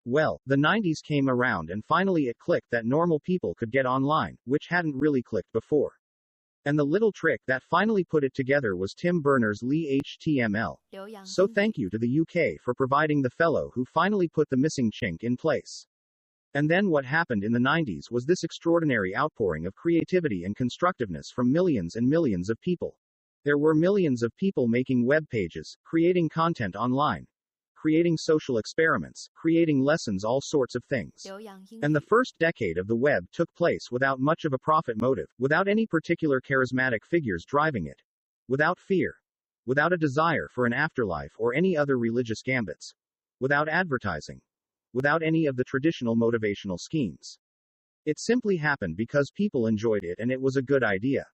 Well, the 90s came around and finally it clicked that normal people could get online, which hadn't really clicked before. And the little trick that finally put it together was Tim Berners-Lee HTML. So thank you to the UK for providing the fellow who finally put the missing chink in place. And then what happened in the 90s was this extraordinary outpouring of creativity and constructiveness from millions and millions of people. There were millions of people making web pages, creating content online, creating social experiments, creating lessons, all sorts of things. And the first decade of the web took place without much of a profit motive, without any particular charismatic figures driving it, without fear, without a desire for an afterlife or any other religious gambits, without advertising, without any of the traditional motivational schemes. It simply happened because people enjoyed it and it was a good idea.